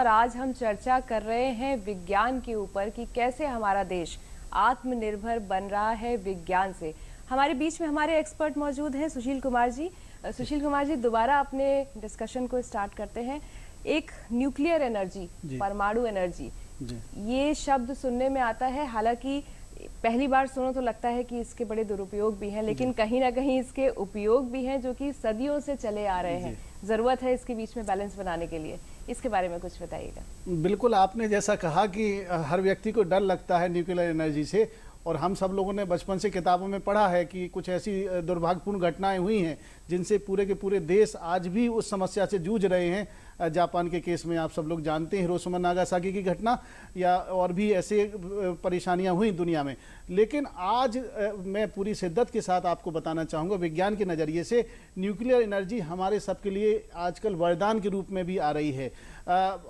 और आज हम चर्चा कर रहे हैं विज्ञान के ऊपर कि कैसे हमारा देश आत्मनिर्भर बन रहा है विज्ञान से। हमारे बीच में हमारे एक्सपर्ट मौजूद हैं सुशील कुमार जी। सुशील कुमार जी, दोबारा अपने डिस्कशन को स्टार्ट करते हैं। एक न्यूक्लियर एनर्जी, परमाणु एनर्जी, ये शब्द सुनने में आता है, हालांकि पहली बार सुनो तो लगता है कि इसके बड़े दुरुपयोग भी हैं, लेकिन कहीं ना कहीं इसके उपयोग भी हैं जो कि सदियों से चले आ रहे हैं। जरूरत है इसके बीच में बैलेंस बनाने के लिए, इसके बारे में कुछ बताइएगा। बिल्कुल, आपने जैसा कहा कि हर व्यक्ति को डर लगता है न्यूक्लियर एनर्जी से, और हम सब लोगों ने बचपन से किताबों में पढ़ा है कि कुछ ऐसी दुर्भाग्यपूर्ण घटनाएं हुई हैं जिनसे पूरे के पूरे देश आज भी उस समस्या से जूझ रहे हैं। जापान के केस में आप सब लोग जानते हैं हिरोशिमा नागासाकी की घटना, या और भी ऐसे परेशानियां हुई दुनिया में। लेकिन आज मैं पूरी शिद्दत के साथ आपको बताना चाहूँगा, विज्ञान के नज़रिए से न्यूक्लियर एनर्जी हमारे सबके लिए आजकल वरदान के रूप में भी आ रही है।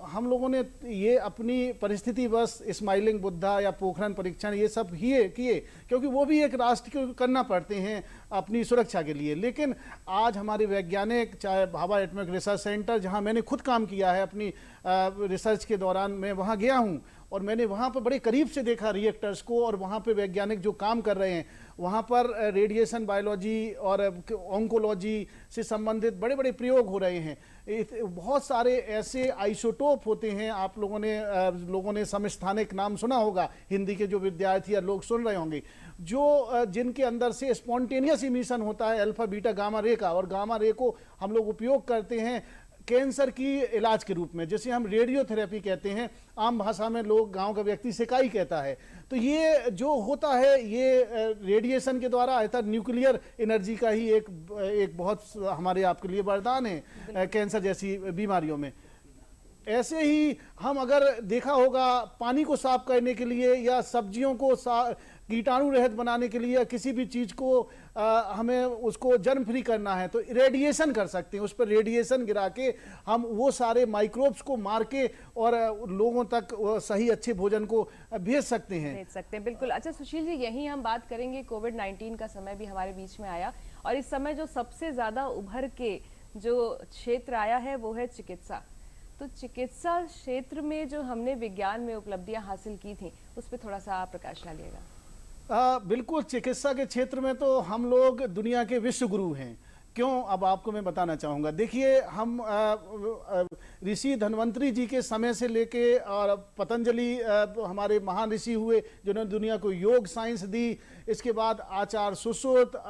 हम लोगों ने ये अपनी परिस्थिति बस स्माइलिंग बुद्धा या पोखरण परीक्षण ये सब किए क्योंकि वो भी एक राष्ट्र को करना पड़ते हैं अपनी सुरक्षा के लिए। लेकिन आज हमारे वैज्ञानिक, चाहे भाभा एटॉमिक रिसर्च सेंटर, जहां मैंने खुद काम किया है अपनी रिसर्च के दौरान, मैं वहां गया हूं और मैंने वहाँ पर बड़े करीब से देखा रिएक्टर्स को, और वहाँ पे वैज्ञानिक जो काम कर रहे हैं, वहाँ पर रेडिएशन बायोलॉजी और ऑन्कोलॉजी से संबंधित बड़े बड़े प्रयोग हो रहे हैं। बहुत सारे ऐसे आइसोटोप होते हैं, आप लोगों ने समस्थानिक नाम सुना होगा, हिंदी के जो विद्यार्थी या लोग सुन रहे होंगे, जो जिनके अंदर से स्पॉन्टेनियस इमिशन होता है अल्फा बीटा गामा रे का, और गामा रे को हम लोग उपयोग करते हैं कैंसर की इलाज के रूप में, जिसे हम रेडियोथेरेपी कहते हैं। आम भाषा में लोग, गांव का व्यक्ति सिकाई कहता है। तो ये जो होता है ये रेडिएशन के द्वारा आता, न्यूक्लियर एनर्जी का ही एक बहुत हमारे आपके लिए वरदान है कैंसर जैसी बीमारियों में। ऐसे ही हम अगर देखा होगा, पानी को साफ करने के लिए या सब्जियों को कीटाणु रहित बनाने के लिए, या किसी भी चीज को हमें उसको जर्म फ्री करना है तो रेडिएशन कर सकते हैं। उस पर रेडिएशन गिरा के हम वो सारे माइक्रोब्स को मार के और लोगों तक सही अच्छे भोजन को भेज सकते हैं। बिल्कुल। अच्छा सुशील जी, यही हम बात करेंगे। कोविड-19 का समय भी हमारे बीच में आया, और इस समय जो सबसे ज्यादा उभर के जो क्षेत्र आया है वो है चिकित्सा। तो चिकित्सा क्षेत्र में जो हमने विज्ञान में उपलब्धियां हासिल की थी, उस पर थोड़ा सा आप प्रकाश डालिएगा। बिल्कुल, चिकित्सा के क्षेत्र में तो हम लोग दुनिया के विश्व गुरु हैं। क्यों, अब आपको मैं बताना चाहूँगा। देखिए, हम ऋषि धन्वंतरी जी के समय से लेके और पतंजलि हमारे महान ऋषि हुए जिन्होंने दुनिया को योग साइंस दी। इसके बाद आचार्य सुश्रुत,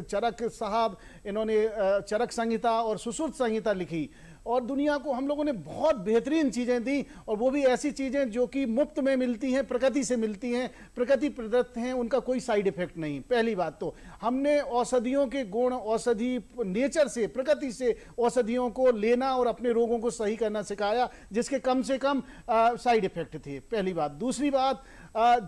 चरक साहब, इन्होंने चरक संहिता और सुश्रुत संहिता लिखी, और दुनिया को हम लोगों ने बहुत बेहतरीन चीज़ें दी, और वो भी ऐसी चीज़ें जो कि मुफ्त में मिलती हैं, प्रकृति से मिलती हैं, प्रकृति प्रदत्त हैं, उनका कोई साइड इफेक्ट नहीं। पहली बात तो हमने औषधियों के गुण, औषधि नेचर से, प्रकृति से औषधियों को लेना और अपने रोगों को सही करना सिखाया, जिसके कम से कम साइड इफेक्ट थे। पहली बात। दूसरी बात,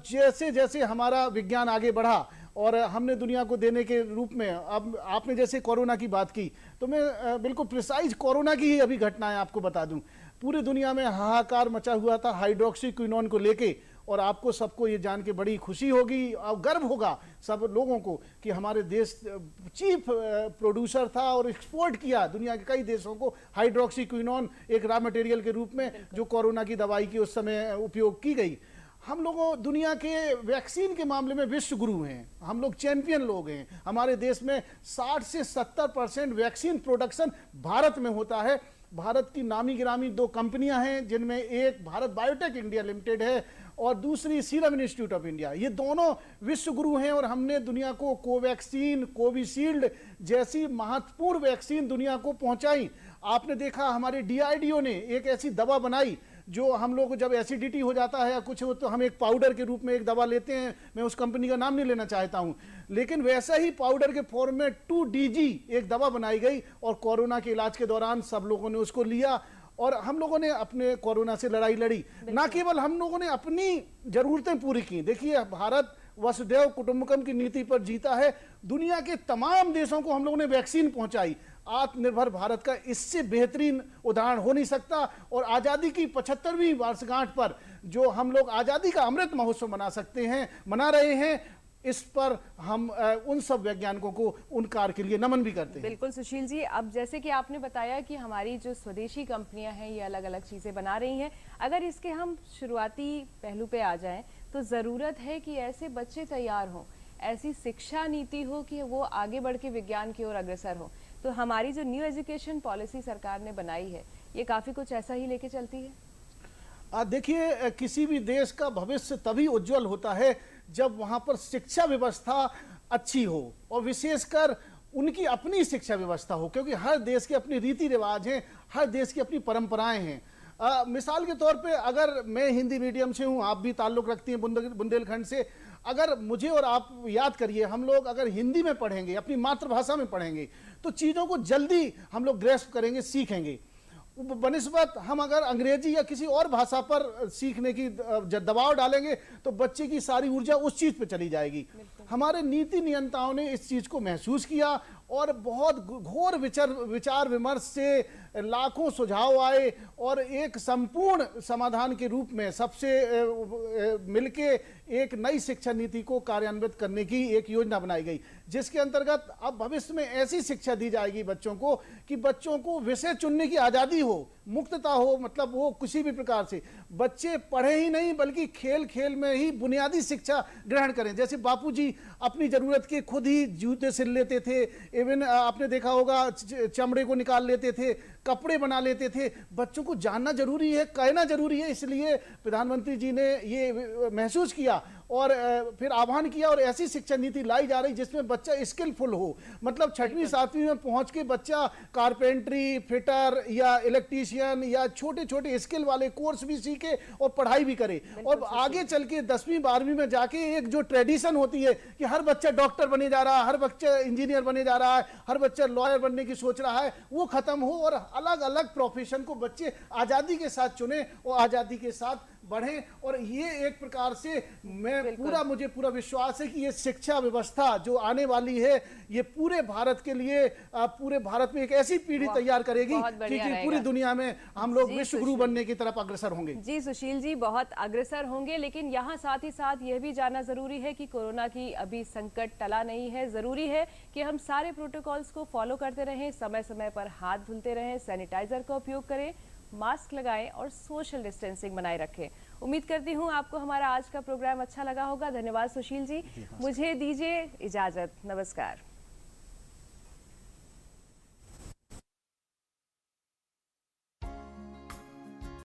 जैसे जैसे हमारा विज्ञान आगे बढ़ा और हमने दुनिया को देने के रूप में, अब आपने जैसे कोरोना की बात की, तो मैं बिल्कुल प्रिसाइज कोरोना की ही अभी घटनाएं आपको बता दूं। पूरी दुनिया में हाहाकार मचा हुआ था हाइड्रोक्सीक्विनोन को लेके, और आपको सबको ये जान के बड़ी खुशी होगी और गर्व होगा सब लोगों को कि हमारे देश चीफ प्रोड्यूसर था और एक्सपोर्ट किया दुनिया के कई देशों को हाइड्रोक्सीक्विनोन एक रॉ मटेरियल के रूप में, जो कोरोना की दवाई की उस समय उपयोग की गई। हम लोगों दुनिया के वैक्सीन के मामले में विश्व गुरु हैं, हम लोग चैंपियन लोग हैं। हमारे देश में 60 से 70% वैक्सीन प्रोडक्शन भारत में होता है। भारत की नामी गिरामी 2 कंपनियां हैं, जिनमें एक भारत बायोटेक इंडिया लिमिटेड है और दूसरी सीरम इंस्टीट्यूट ऑफ इंडिया। ये दोनों विश्व गुरु हैं, और हमने दुनिया को कोवैक्सीन, कोविशील्ड जैसी महत्वपूर्ण वैक्सीन दुनिया को पहुंचाई। आपने देखा, हमारे DRDO ने एक ऐसी दवा बनाई जो हम लोग को जब एसिडिटी हो जाता है या कुछ हो, तो हम एक पाउडर के रूप में एक दवा लेते हैं। मैं उस कंपनी का नाम नहीं लेना चाहता हूं, लेकिन वैसा ही पाउडर के फॉर्म में 2DG एक दवा बनाई गई, और कोरोना के इलाज के दौरान सब लोगों ने उसको लिया, और हम लोगों ने अपने कोरोना से लड़ाई लड़ी। ना केवल हम लोगों ने अपनी जरूरतें पूरी की। देखिए, भारत वसुधैव कुटुंबकम की नीति पर जीता है। दुनिया के तमाम देशों को हम लोगों ने वैक्सीन पहुंचाई। आत्मनिर्भर भारत का इससे बेहतरीन उदाहरण हो नहीं सकता। और आज़ादी की 75वीं वर्षगांठ पर जो हम लोग आज़ादी का अमृत महोत्सव मना रहे हैं, इस पर हम उन सब वैज्ञानिकों को उन कार्य के लिए नमन भी करते हैं। बिल्कुल सुशील जी, अब जैसे कि आपने बताया कि हमारी जो स्वदेशी कंपनियां हैं ये अलग अलग चीज़ें बना रही हैं, अगर इसके हम शुरुआती पहलू पे आ जाएं तो ज़रूरत है कि ऐसे बच्चे तैयार हों, ऐसी शिक्षा नीति हो कि वो आगे बढ़ के विज्ञान की ओर अग्रसर हो। तो हमारी जो न्यू एजुकेशन पॉलिसी सरकार ने बनाई है ये काफ़ी कुछ ऐसा ही लेके चलती है। देखिए, किसी भी देश का भविष्य तभी उज्जवल होता है जब वहां पर शिक्षा व्यवस्था अच्छी हो, और विशेषकर उनकी अपनी शिक्षा व्यवस्था हो, क्योंकि हर देश के अपने रीति रिवाज हैं, हर देश की अपनी परंपराएं हैं। मिसाल के तौर पे अगर मैं हिंदी मीडियम से हूं, आप भी ताल्लुक रखती हैं बुंदेलखंड से, अगर मुझे और आप याद करिए, हम लोग अगर हिंदी में पढ़ेंगे, अपनी मातृभाषा में पढ़ेंगे, तो चीज़ों को जल्दी हम लोग ग्रेस्प करेंगे, सीखेंगे। बनिस्बत हम अगर अंग्रेजी या किसी और भाषा पर सीखने की दबाव डालेंगे तो बच्चे की सारी ऊर्जा उस चीज पे चली जाएगी। हमारे नीति नियंताओं ने इस चीज को महसूस किया और बहुत घोर विचार विमर्श से लाखों सुझाव आए और एक संपूर्ण समाधान के रूप में सबसे मिलके एक नई शिक्षा नीति को कार्यान्वित करने की एक योजना बनाई गई, जिसके अंतर्गत अब भविष्य में ऐसी शिक्षा दी जाएगी बच्चों को कि बच्चों को विषय चुनने की आज़ादी हो, मुक्तता हो, मतलब वो किसी भी प्रकार से बच्चे पढ़े ही नहीं बल्कि खेल खेल में ही बुनियादी शिक्षा ग्रहण करें। जैसे बापूजी अपनी जरूरत के खुद ही जूते सिल लेते थे, इवन आपने देखा होगा चमड़े को निकाल लेते थे, कपड़े बना लेते थे। बच्चों को जानना जरूरी है, कहना जरूरी है, इसलिए प्रधानमंत्री जी ने ये महसूस किया और फिर आह्वान किया और ऐसी शिक्षा नीति लाई जा रही जिसमें बच्चा स्किलफुल हो, मतलब 6वीं 7वीं में पहुंच के बच्चा कारपेंट्री, फिटर या इलेक्ट्रीशियन या छोटे छोटे स्किल वाले कोर्स भी सीखे और पढ़ाई भी करे, और आगे चल के 10वीं 12वीं में जाके एक जो ट्रेडिशन होती है कि हर बच्चा डॉक्टर बने जा रहा है, हर बच्चा इंजीनियर बने जा रहा है, हर बच्चा लॉयर बनने की सोच रहा है, वो खत्म हो और अलग अलग प्रोफेशन को बच्चे आज़ादी के साथ चुने और आज़ादी के साथ बढ़े। और ये एक प्रकार से मुझे पूरा विश्वास है कि ये शिक्षा व्यवस्था जो आने वाली है ये पूरे भारत के लिए, पूरे भारत में एक ऐसी पीढ़ी तैयार करेगी कि पूरी दुनिया में हम लोग विश्व गुरु बनने की तरफ अग्रसर होंगे। जी सुशील जी, बहुत अग्रसर होंगे, लेकिन यहाँ साथ ही साथ यह भी जानना जरूरी है कि कोरोना की अभी संकट टला नहीं है। जरूरी है कि हम सारे प्रोटोकॉल्स को फॉलो करते रहें, समय समय पर हाथ धुलते रहें, सैनिटाइजर का उपयोग करें, मास्क लगाएं और सोशल डिस्टेंसिंग बनाए रखें। उम्मीद करती हूं आपको हमारा आज का प्रोग्राम अच्छा लगा होगा। धन्यवाद सुशील जी, मुझे दीजिए इजाजत, नमस्कार।